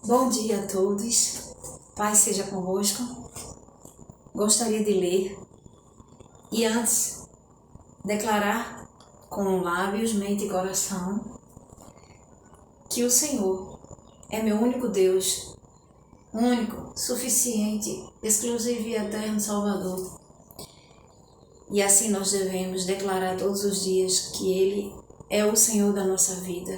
Bom dia a todos, paz seja convosco. Gostaria de ler e antes declarar com lábios, mente e coração que o Senhor é meu único Deus, único, suficiente, exclusivo e eterno Salvador. E assim nós devemos declarar todos os dias que Ele é o Senhor da nossa vida,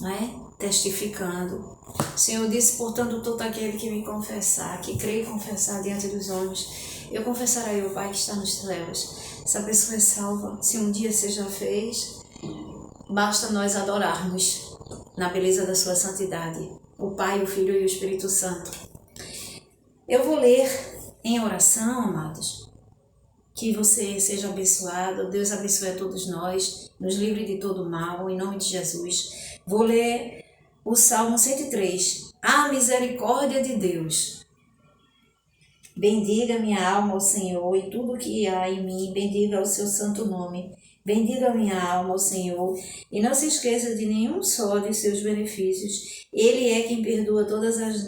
não é? Testificando. O Senhor disse, portanto, todo aquele que me confessar, que crê e confessar diante dos homens, eu confessarei ao Pai que está nos céus. Essa pessoa é salva. Se um dia você já fez, basta nós adorarmos na beleza da sua santidade, o Pai, o Filho e o Espírito Santo. Eu vou ler em oração, amados, que você seja abençoado, Deus abençoe a todos nós, nos livre de todo mal, em nome de Jesus. Vou ler o Salmo 103, a misericórdia de Deus. Bendiga minha alma ao Senhor e tudo que há em mim, bendiga o seu santo nome. Bendiga minha alma ao Senhor e não se esqueça de nenhum só de seus benefícios. Ele é quem perdoa todas as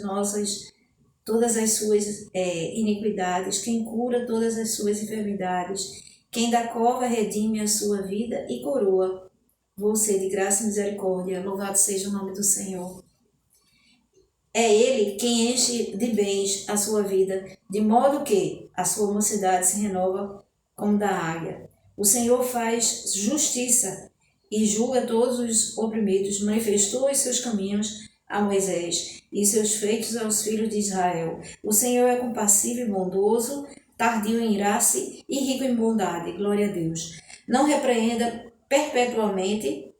suas iniquidades, quem cura todas as suas enfermidades, quem da cova redime a sua vida e coroa você de graça e misericórdia. Louvado seja o nome do Senhor. É Ele quem enche de bens a sua vida, de modo que a sua mocidade se renova como da águia. O Senhor faz justiça e julga todos os oprimidos, manifestou os seus caminhos a Moisés e seus feitos aos filhos de Israel. O Senhor é compassivo e bondoso, tardio em irar-se e rico em bondade. Glória a Deus. Não repreende perpetuamente,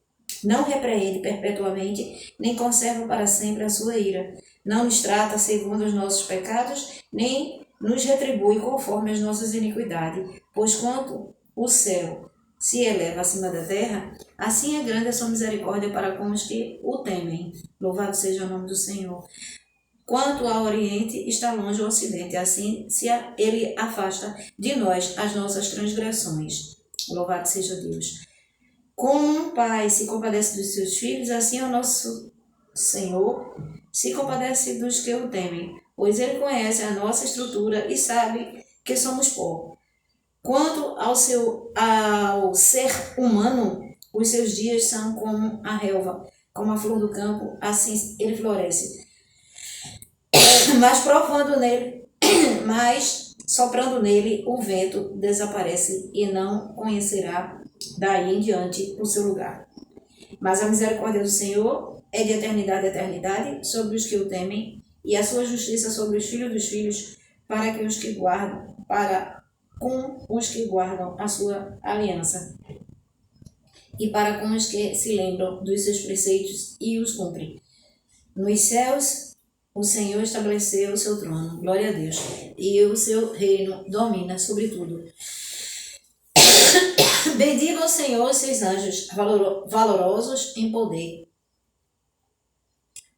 nem conserva para sempre a sua ira. Não nos trata segundo os nossos pecados, nem nos retribui conforme as nossas iniquidades. Pois quanto o céu se eleva acima da terra, assim é grande a sua misericórdia para com os que o temem. Louvado seja o nome do Senhor. Quanto ao Oriente está longe o Ocidente, assim ele afasta de nós as nossas transgressões. Louvado seja Deus. Como um pai se compadece dos seus filhos, assim é o nosso Senhor se compadece dos que o temem, pois Ele conhece a nossa estrutura e sabe que somos pó. Quanto ao ser humano, os seus dias são como a relva, como a flor do campo, assim ele floresce. Mas soprando nele, o vento desaparece e não conhecerá daí em diante o seu lugar. Mas a misericórdia do Senhor é de eternidade a eternidade sobre os que o temem, e a sua justiça sobre os filhos dos filhos, com os que guardam a sua aliança, e para com os que se lembram dos seus preceitos e os cumprem. Nos céus o Senhor estabeleceu o seu trono, glória a Deus, e o seu reino domina sobre tudo. Bendiga o Senhor seus anjos valorosos em poder,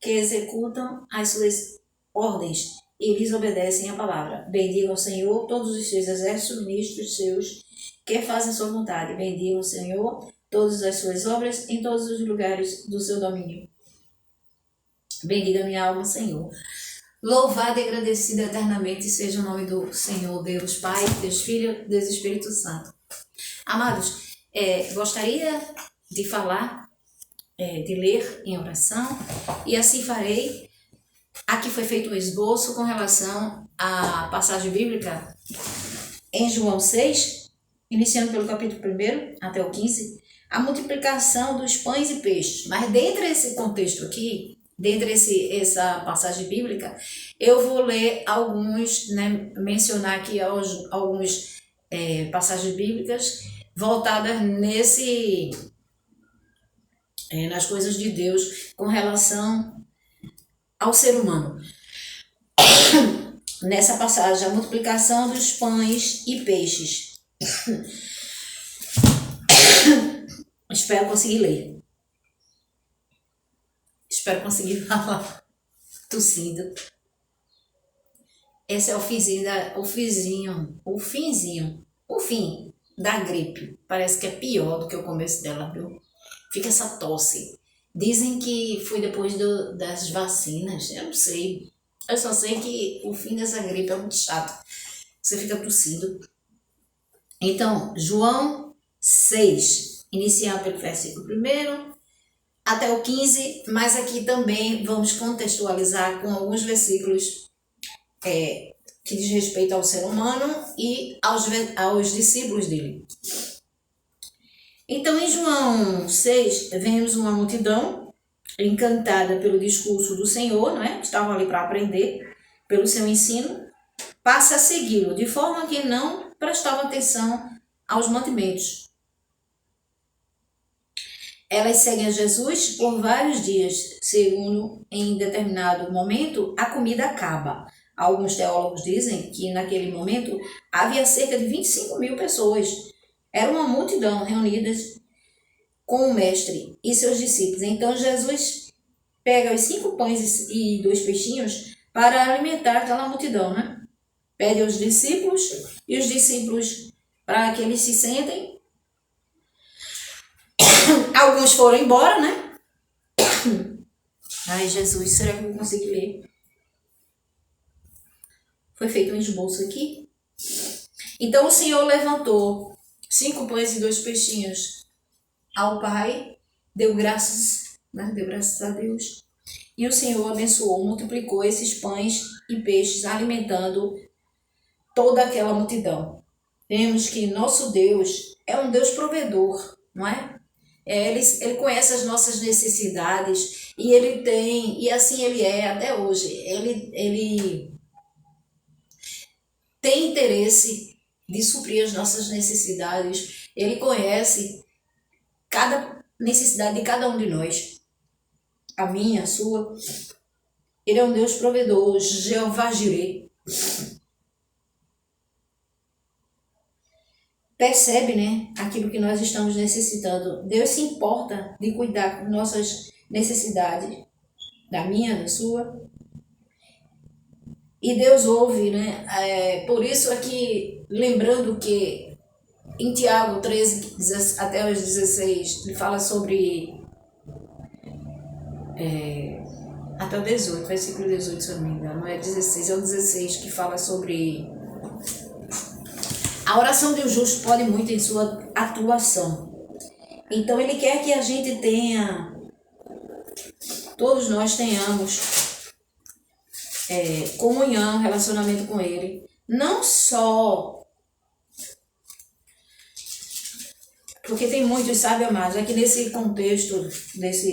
que executam as suas ordens e lhes obedecem a palavra. Bendiga o Senhor todos os seus exércitos, ministros seus, que fazem sua vontade. Bendiga o Senhor todas as suas obras em todos os lugares do seu domínio. Bendiga minha alma, Senhor. Louvado e agradecido eternamente seja o nome do Senhor, Deus Pai, Deus Filho, Deus Espírito Santo. Amados, gostaria de falar, de ler em oração, e assim farei. Aqui foi feito um esboço com relação à passagem bíblica em João 6, iniciando pelo capítulo 1 até o 15, a multiplicação dos pães e peixes. Mas dentro desse contexto aqui, essa passagem bíblica, eu vou ler alguns, mencionar aqui algumas passagens bíblicas voltadas nas coisas de Deus com relação ao ser humano. Nessa passagem, a multiplicação dos pães e peixes. Espero conseguir ler. Espero conseguir falar tossindo. Esse é o fim da gripe. Parece que é pior do que o começo dela, viu? Fica essa tosse Dizem que foi depois das vacinas, eu não sei. Eu só sei que o fim dessa gripe é muito chato. Você fica tossindo. Então, João 6, iniciar pelo versículo 1 até o 15, mas aqui também vamos contextualizar com alguns versículos que diz respeito ao ser humano e aos discípulos dele. Então, em João 6, vemos uma multidão encantada pelo discurso do Senhor, não é? Que estavam ali para aprender, pelo seu ensino, passa a segui-lo, de forma que não prestavam atenção aos mantimentos. Elas seguem a Jesus por vários dias, segundo em determinado momento a comida acaba. Alguns teólogos dizem que naquele momento havia cerca de 25.000 pessoas. Era uma multidão reunidas com o mestre e seus discípulos. Então Jesus pega os 5 pães e 2 peixinhos para alimentar aquela multidão, né? Pede aos discípulos e os discípulos para que eles se sentem. Alguns foram embora, né? Ai, Jesus, será que eu vou conseguir ler? Foi feito um esboço aqui. Então o Senhor levantou 5 pães e 2 peixinhos ao Pai, deu graças, né? Deu graças a Deus. E o Senhor abençoou, multiplicou esses pães e peixes, alimentando toda aquela multidão. Vemos que nosso Deus é um Deus provedor, não é? Ele conhece as nossas necessidades e ele tem, e assim ele é até hoje. Ele tem interesse de suprir as nossas necessidades. Ele conhece cada necessidade de cada um de nós. A minha, a sua. Ele é um Deus provedor, Jeová Jireh. Percebe, né, aquilo que nós estamos necessitando. Deus se importa de cuidar com nossas necessidades, da minha, da sua. E Deus ouve, né? Por isso aqui, lembrando que em Tiago 13, até os 16, ele fala sobre... até o 18, versículo 18, se eu não me engano, não é 16, é o 16 que fala sobre... A oração de um justo pode muito em sua atuação. Então ele quer que a gente tenha, todos nós tenhamos comunhão, relacionamento com ele. Não só, porque tem muitos, sabe, amados, aqui nesse contexto,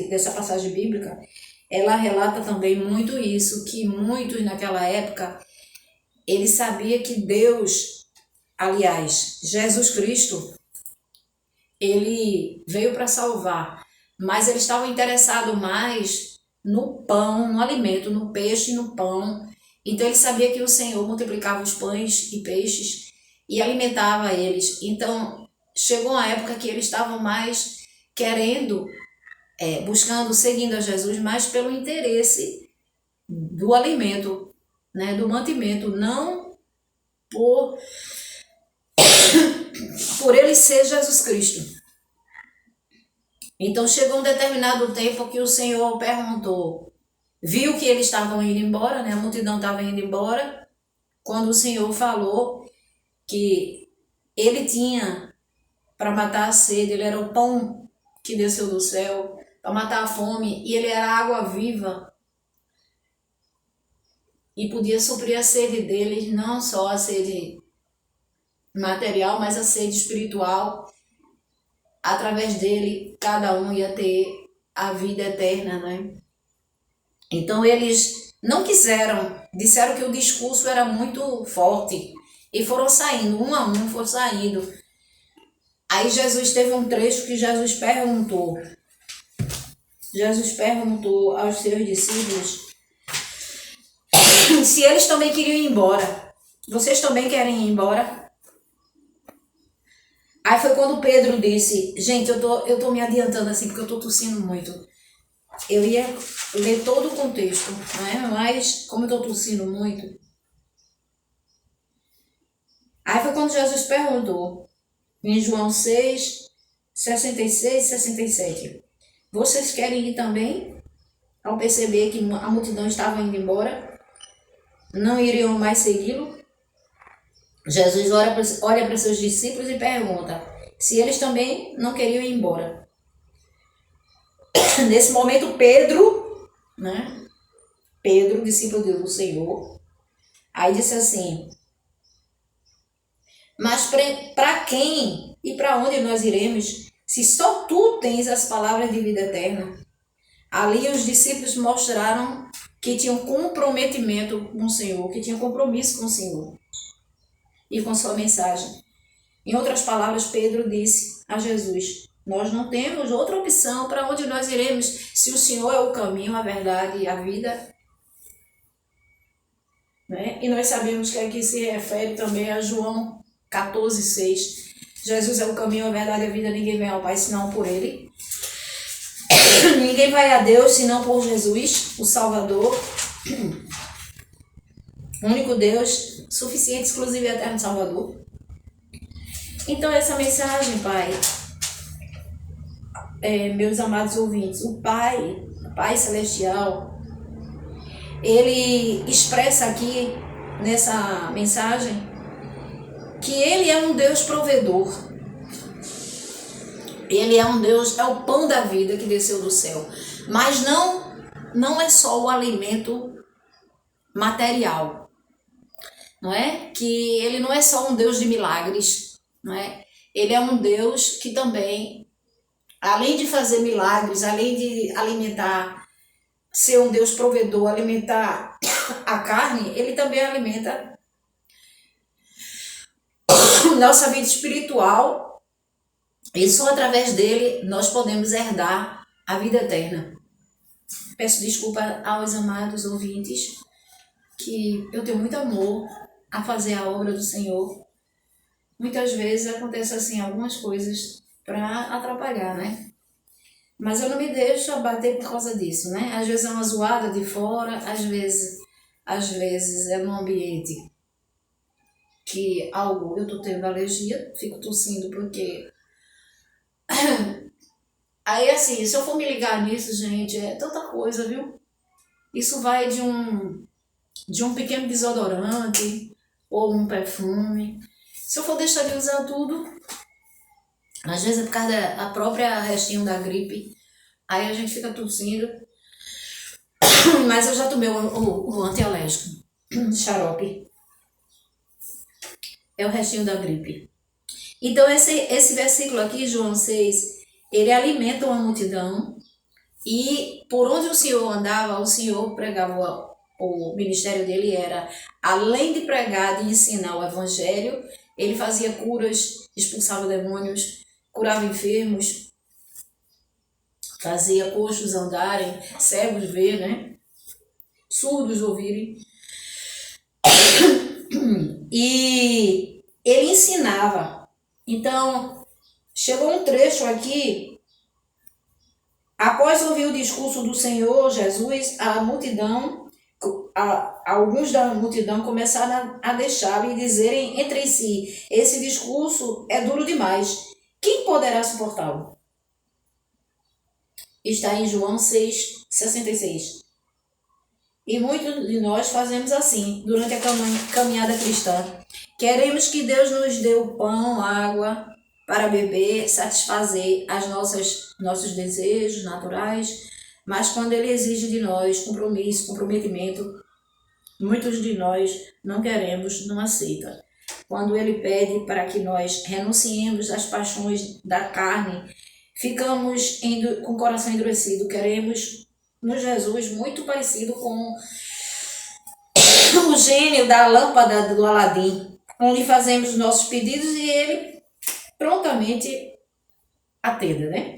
dessa passagem bíblica, ela relata também muito isso, que muitos naquela época, ele sabia que Deus, aliás, Jesus Cristo, ele veio para salvar, mas eles estavam interessados mais no pão, no alimento, no peixe e no pão. Então ele sabia que o Senhor multiplicava os pães e peixes e alimentava eles. Então chegou uma época que eles estavam mais querendo, buscando, seguindo a Jesus, mais pelo interesse do alimento, né, do mantimento, não por ele ser Jesus Cristo. Então chegou um determinado tempo que o Senhor perguntou, viu que eles estavam indo embora, né? A multidão estava indo embora, quando o Senhor falou que ele tinha para matar a sede, ele era o pão que desceu do céu, para matar a fome, e ele era a água viva, e podia suprir a sede deles, não só a sede material, mas a sede espiritual. Através dele, cada um ia ter a vida eterna, né? Então eles não quiseram, disseram que o discurso era muito forte e foram saindo, um a um foram saindo. Aí Jesus teve um trecho que Jesus perguntou aos seus discípulos se eles também queriam ir embora. Vocês também querem ir embora? Aí foi quando Pedro disse, gente, eu tô me adiantando assim porque eu tô tossindo muito. Eu ia ler todo o contexto, né? Mas como eu tô tossindo muito. Aí foi quando Jesus perguntou, em João 6, 66 e 67. Vocês querem ir também? Ao perceber que a multidão estava indo embora, não iriam mais segui-lo. Jesus olha para seus discípulos e pergunta se eles também não queriam ir embora. Nesse momento, Pedro, né? Pedro, discípulo do Senhor, aí disse assim: mas para quem e para onde nós iremos, se só tu tens as palavras de vida eterna? Ali os discípulos mostraram que tinham comprometimento com o Senhor, que tinham compromisso com o Senhor e com sua mensagem. Em outras palavras, Pedro disse a Jesus: nós não temos outra opção para onde nós iremos, se o Senhor é o caminho, a verdade e a vida. Né? E nós sabemos que aqui se refere também a João 14,6. Jesus é o caminho, a verdade e a vida, ninguém vem ao Pai senão por Ele. Ninguém vai a Deus senão por Jesus, o Salvador, único Deus, suficiente, exclusivo e eterno Salvador. Então essa mensagem, Pai, meus amados ouvintes, o Pai Celestial, Ele expressa aqui nessa mensagem que Ele é um Deus provedor. Ele é um Deus, é o pão da vida que desceu do céu. Mas não é só o alimento material. Não é? Que Ele não é só um Deus de milagres. Não é? Ele é um Deus que também, além de fazer milagres, além de alimentar, ser um Deus provedor, alimentar a carne, Ele também alimenta nossa vida espiritual. E só através dele nós podemos herdar a vida eterna. Peço desculpa aos amados ouvintes, que eu tenho muito amor a fazer a obra do Senhor. Muitas vezes acontece assim, algumas coisas para atrapalhar, né? Mas eu não me deixo abater por causa disso, né? Às vezes é uma zoada de fora, às vezes é num ambiente que eu estou tendo alergia, fico tossindo porque... Aí assim, se eu for me ligar nisso, gente, é tanta coisa, viu? Isso vai de um pequeno desodorante ou um perfume. Se eu for deixar de usar tudo, às vezes é por causa da própria restinho da gripe, aí a gente fica tossindo. Mas eu já tomei o antialérgico, xarope. É o restinho da gripe. Então esse versículo aqui, João 6, ele alimenta uma multidão e por onde o Senhor andava, o Senhor pregava, o ministério dele era, além de pregar, de ensinar o evangelho, ele fazia curas, expulsava demônios, curava enfermos, fazia coxos andarem, cegos ver, né? Surdos ouvirem. E ele ensinava. Então, chegou um trecho aqui, após ouvir o discurso do Senhor Jesus, alguns da multidão começaram a deixá-lo e dizerem entre si: esse discurso é duro demais, quem poderá suportá-lo? Está em João 6,66. E muitos de nós fazemos assim, durante a caminhada cristã. Queremos que Deus nos dê o pão, água para beber, satisfazer nossos desejos naturais, mas quando Ele exige de nós comprometimento, muitos de nós não queremos, não aceita. Quando Ele pede para que nós renunciemos às paixões da carne, ficamos com o coração endurecido, queremos no Jesus muito parecido com o gênio da lâmpada do Aladim, onde fazemos nossos pedidos e ele prontamente atende, né?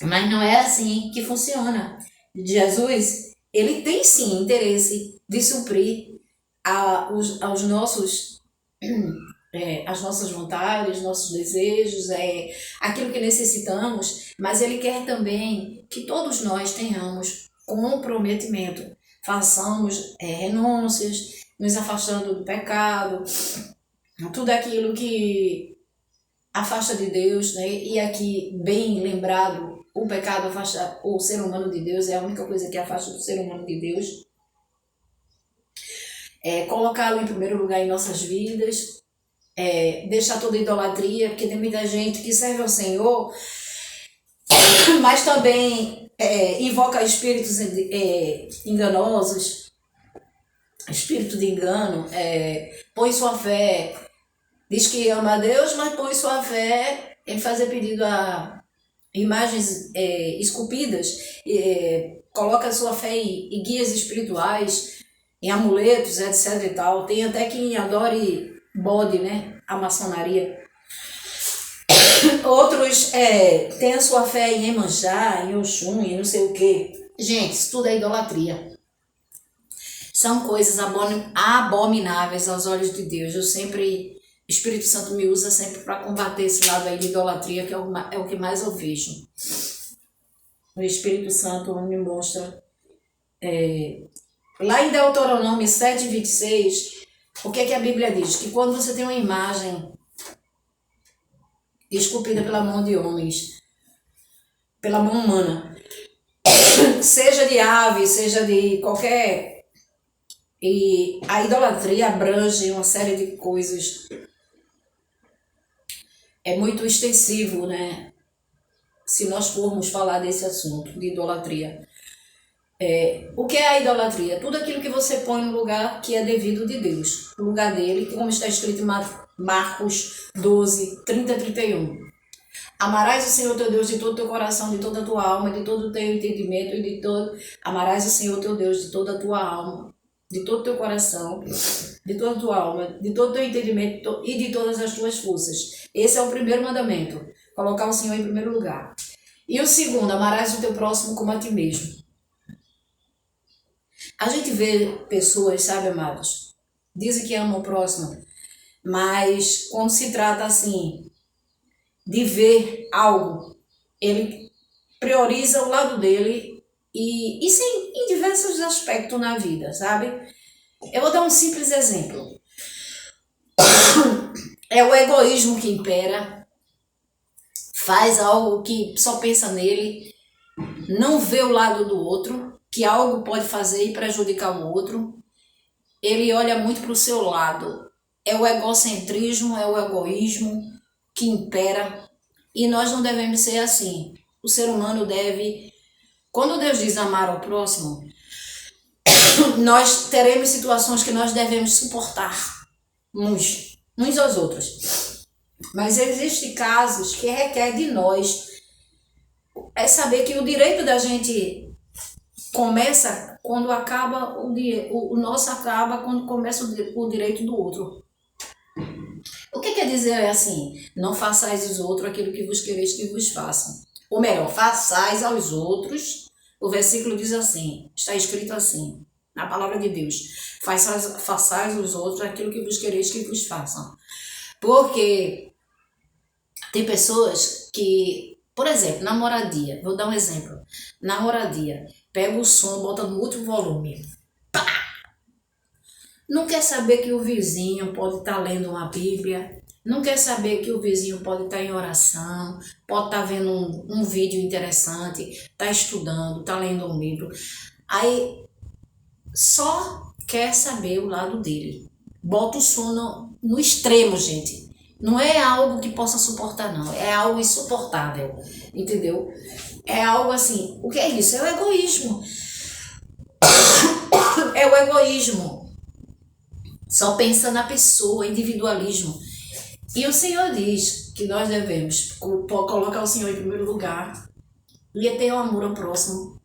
Mas não é assim que funciona. Jesus, ele tem sim interesse de suprir as nossas vontades, nossos desejos, aquilo que necessitamos, mas ele quer também que todos nós tenhamos comprometimento, façamos renúncias, nos afastando do pecado, tudo aquilo que afasta de Deus, né? E aqui bem lembrado o pecado afasta o ser humano de Deus, é a única coisa que afasta o ser humano de Deus. Colocá-lo em primeiro lugar em nossas vidas, deixar toda idolatria, porque tem muita gente que serve ao Senhor, mas também invoca espíritos enganosos, espírito de engano, põe sua fé, diz que ama a Deus, mas põe sua fé em fazer pedido a imagens esculpidas, coloca sua fé em guias espirituais, em amuletos, etc e tal. Tem até quem adore bode, né? A maçonaria. Outros têm a sua fé em Iemanjá, em Oxum, em não sei o quê. Gente, isso tudo é idolatria. São coisas abomináveis aos olhos de Deus. O Espírito Santo me usa sempre para combater esse lado aí de idolatria, que é o que mais eu vejo. O Espírito Santo me mostra. Lá em Deuteronômio 7:26, o que é que a Bíblia diz? Que quando você tem uma imagem esculpida pela mão de homens, pela mão humana, seja de ave, seja de qualquer... E a idolatria abrange uma série de coisas. É muito extensivo, né? Se nós formos falar desse assunto de idolatria. O que é a idolatria? Tudo aquilo que você põe no lugar que é devido de Deus. No lugar dele, como está escrito em Marcos 12, 30 a 31. Amarás o Senhor teu Deus de todo o teu coração, de toda a tua alma, de todo o teu entendimento e de todo... Amarás o Senhor teu Deus de toda a tua alma, de todo o teu coração, de toda a tua alma, de todo o teu entendimento e de todas as tuas forças. Esse é o primeiro mandamento, colocar o Senhor em primeiro lugar. E o segundo, amarás o teu próximo como a ti mesmo. A gente vê pessoas, sabe, amados, dizem que amam o próximo, mas quando se trata assim de ver algo, ele prioriza o lado dele e isso em diversos aspectos na vida, sabe? Eu vou dar um simples exemplo. É o egoísmo que impera, faz algo que só pensa nele, não vê o lado do outro, que algo pode fazer e prejudicar o outro. Ele olha muito para o seu lado. É o egocentrismo, é o egoísmo que impera. E nós não devemos ser assim. O ser humano deve... Quando Deus diz amar ao próximo, nós teremos situações que nós devemos suportar uns aos outros. Mas existem casos que requer de nós saber que o direito da gente começa quando acaba o nosso acaba quando começa o direito do outro. O que quer dizer assim? Não façais aos outros aquilo que vos quereis que vos façam. Ou melhor, façais aos outros. O versículo diz assim, está escrito assim, na palavra de Deus. Façais aos outros aquilo que vos quereis que vos façam. Porque tem pessoas que, por exemplo, na moradia, vou dar um exemplo. Na moradia, pega o som, bota no último volume. Pá! Não quer saber que o vizinho pode estar lendo uma Bíblia, não quer saber que o vizinho pode estar em oração, pode estar vendo um vídeo interessante, está estudando, está lendo um livro. Aí só quer saber o lado dele. Bota o som no extremo, gente. Não é algo que possa suportar, não. É algo insuportável, entendeu? É algo assim. O que é isso? É o egoísmo. É o egoísmo. Só pensa na pessoa, individualismo. E o Senhor diz que nós devemos colocar o Senhor em primeiro lugar e ter o amor ao próximo.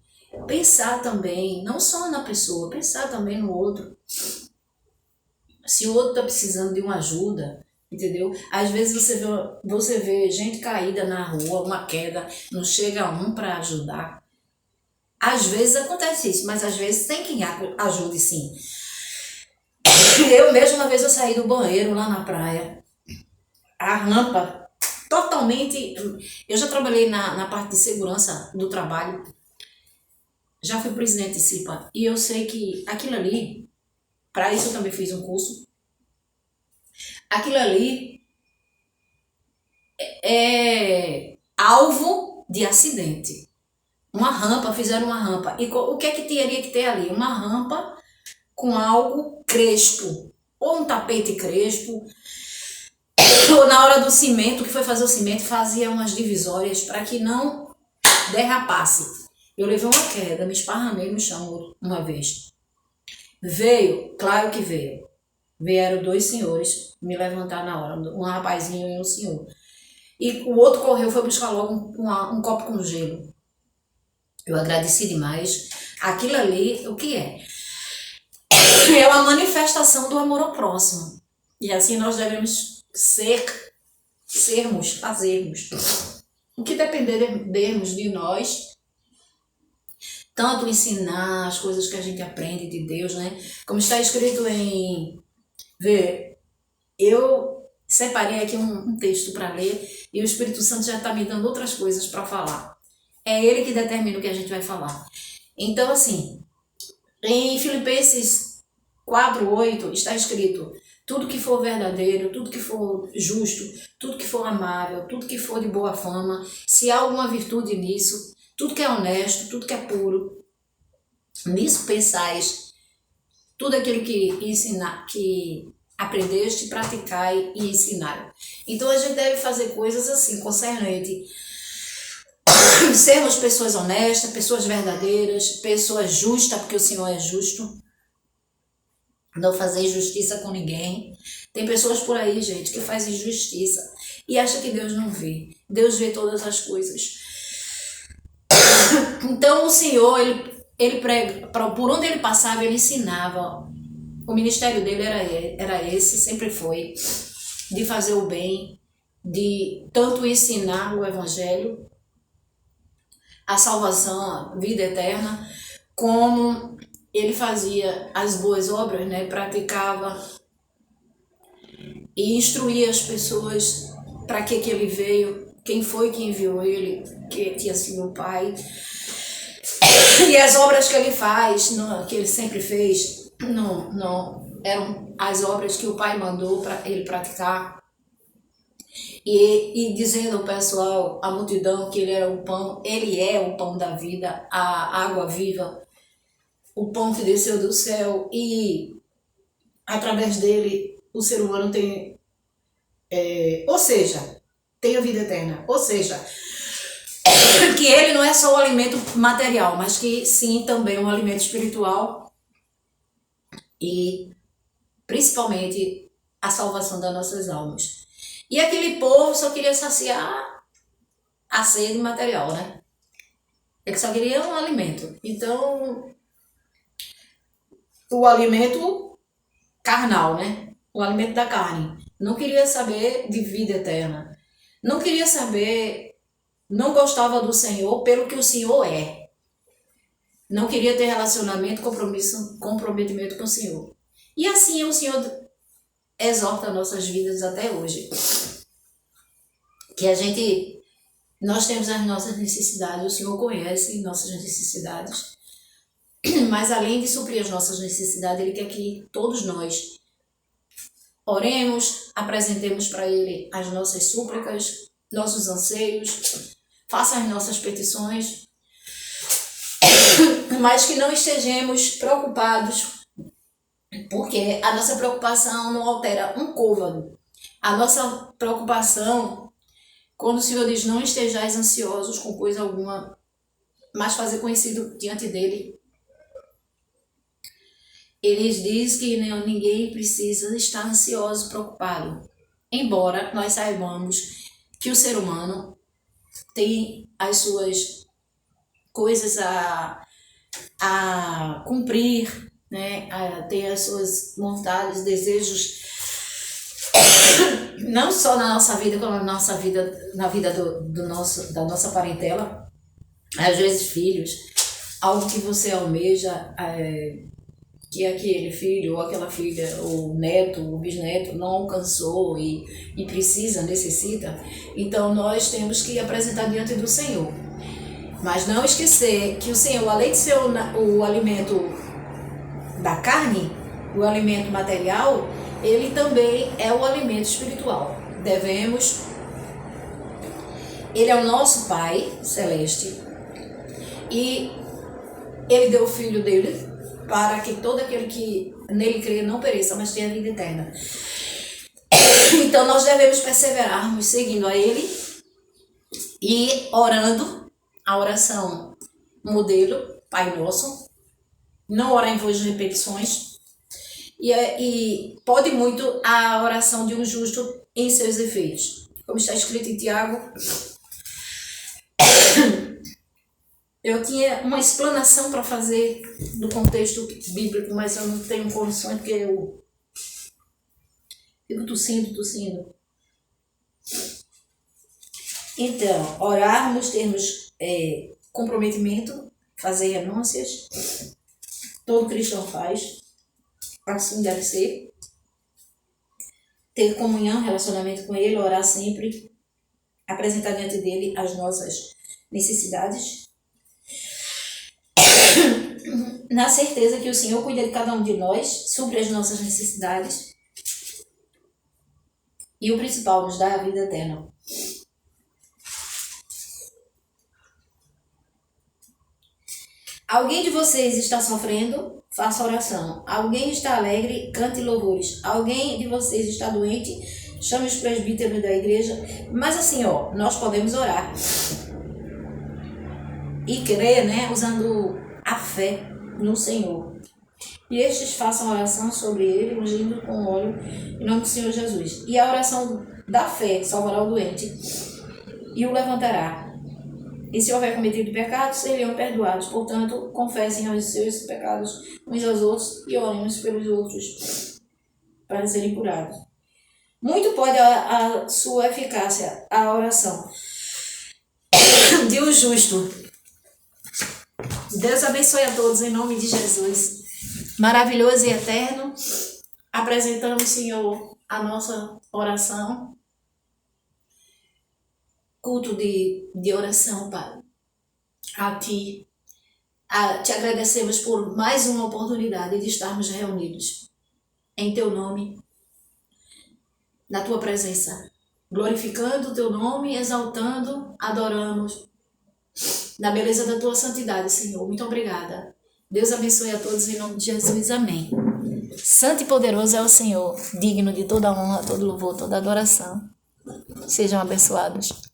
Pensar também, não só na pessoa, pensar também no outro. Se o outro está precisando de uma ajuda, entendeu? Às vezes você vê gente caída na rua, uma queda, não chega um para ajudar. Às vezes acontece isso, mas às vezes tem quem ajude sim. Eu mesma, uma vez eu saí do banheiro lá na praia, a rampa totalmente... Eu já trabalhei na parte de segurança do trabalho, já fui presidente de CIPA, e eu sei que aquilo ali, para isso eu também fiz um curso, aquilo ali é alvo de acidente. Uma rampa, fizeram uma rampa. E o que é que teria que ter ali? Uma rampa com algo crespo. Ou um tapete crespo. Ou na hora do cimento, que foi fazer o cimento, fazia umas divisórias para que não derrapasse. Eu levei uma queda, me esparramei no chão uma vez. Veio, claro que veio. Vieram 2 senhores me levantar na hora, um rapazinho e um senhor. E o outro correu, foi buscar logo um copo com gelo. Eu agradeci demais. Aquilo ali, o que é? É uma manifestação do amor ao próximo. E assim nós devemos fazermos. O que dependermos de nós, tanto ensinar as coisas que a gente aprende de Deus, né? Como está escrito em... Eu separei aqui um texto para ler e o Espírito Santo já está me dando outras coisas para falar. É Ele que determina o que a gente vai falar. Então, assim, em Filipenses 4:8 está escrito: tudo que for verdadeiro, tudo que for justo, tudo que for amável, tudo que for de boa fama, se há alguma virtude nisso, tudo que é honesto, tudo que é puro, nisso pensais, tudo aquilo que aprendeste, praticai e ensinai. Então a gente deve fazer coisas assim, concernente. Sermos pessoas honestas, pessoas verdadeiras, pessoas justas, porque o Senhor é justo. Não fazer injustiça com ninguém. Tem pessoas por aí, gente, que fazem injustiça e acha que Deus não vê. Deus vê todas as coisas. Então o Senhor, ele prega, por onde ele passava, ele ensinava. O ministério dele era esse, sempre foi, de fazer o bem, de tanto ensinar o Evangelho, a salvação, a vida eterna, como ele fazia as boas obras, né? Praticava e instruía as pessoas para que ele veio, quem foi que enviou ele, que tinha sido o Pai. E as obras que ele faz, que ele sempre fez, não eram as obras que o Pai mandou para ele praticar. E dizendo ao pessoal, à multidão, que ele era o pão, ele é o pão da vida, a água viva, o pão que desceu do céu, e através dele o ser humano tem, tem a vida eterna. Ou seja, que ele não é só o alimento material, mas que sim também um alimento espiritual e principalmente a salvação das nossas almas. E aquele povo só queria saciar a sede material, né? Ele só queria um alimento. Então, o alimento carnal, né? O alimento da carne. Não queria saber de vida eterna. Não queria saber, não gostava do Senhor pelo que o Senhor é. Não queria ter relacionamento, comprometimento com o Senhor. E assim o Senhor exorta nossas vidas até hoje. Que nós temos as nossas necessidades, o Senhor conhece nossas necessidades, mas além de suprir as nossas necessidades, Ele quer que todos nós oremos, apresentemos para Ele as nossas súplicas, nossos anseios, faça as nossas petições, mas que não estejamos preocupados, porque a nossa preocupação não altera um côvado. A nossa preocupação, quando o Senhor diz não estejais ansiosos com coisa alguma, mas fazer conhecido diante dele, ele diz que ninguém precisa estar ansioso, preocupado. Embora nós saibamos que o ser humano tem as suas coisas a cumprir, né? Tem as suas vontades, desejos, não só na nossa vida, como na vida da nossa parentela, às vezes filhos, algo que você almeja, que aquele filho ou aquela filha, ou neto, ou bisneto não alcançou e necessita, então nós temos que apresentar diante do Senhor. Mas não esquecer que o Senhor, além de ser o alimento da carne, o alimento material, Ele também é o alimento espiritual. Devemos Ele é o nosso Pai Celeste e Ele deu o Filho dele para que todo aquele que nele crê não pereça, mas tenha vida eterna. Então nós devemos perseverarmos seguindo a Ele e orando a oração modelo, Pai Nosso, não orar em voz de repetições, e pode muito a oração de um justo em seus efeitos. Como está escrito em Tiago, eu tinha uma explanação para fazer do contexto bíblico, mas eu não tenho condições porque eu fico tossindo. Então, orarmos, termos comprometimento, fazer renúncias, todo cristão faz, assim deve ser. Ter comunhão, relacionamento com Ele, orar sempre, apresentar diante dele as nossas necessidades, na certeza que o Senhor cuida de cada um de nós, supre as nossas necessidades e o principal, nos dá a vida eterna. Alguém de vocês está sofrendo? Faça oração. Alguém está alegre? Cante louvores. Alguém de vocês está doente? Chame os presbíteros da igreja. Mas assim, nós podemos orar e crer, né? Usando a fé no Senhor. E estes façam oração sobre ele, ungindo com óleo, em nome do Senhor Jesus. E a oração da fé salvará o doente e o levantará. E se houver cometido pecados, seriam perdoados. Portanto, confessem os seus pecados uns aos outros e orem uns pelos outros para serem curados. Muito pode a sua eficácia, a oração de um justo. Deus abençoe a todos em nome de Jesus. Maravilhoso e eterno, apresentamos, Senhor, a nossa oração. Culto de oração, Pai, a Ti. Te agradecemos por mais uma oportunidade de estarmos reunidos em Teu nome, na Tua presença, glorificando o Teu nome, exaltando, adoramos, na beleza da Tua santidade, Senhor. Muito obrigada. Deus abençoe a todos em nome de Jesus. Amém. Santo e poderoso é o Senhor, digno de toda honra, todo louvor, toda adoração. Sejam abençoados.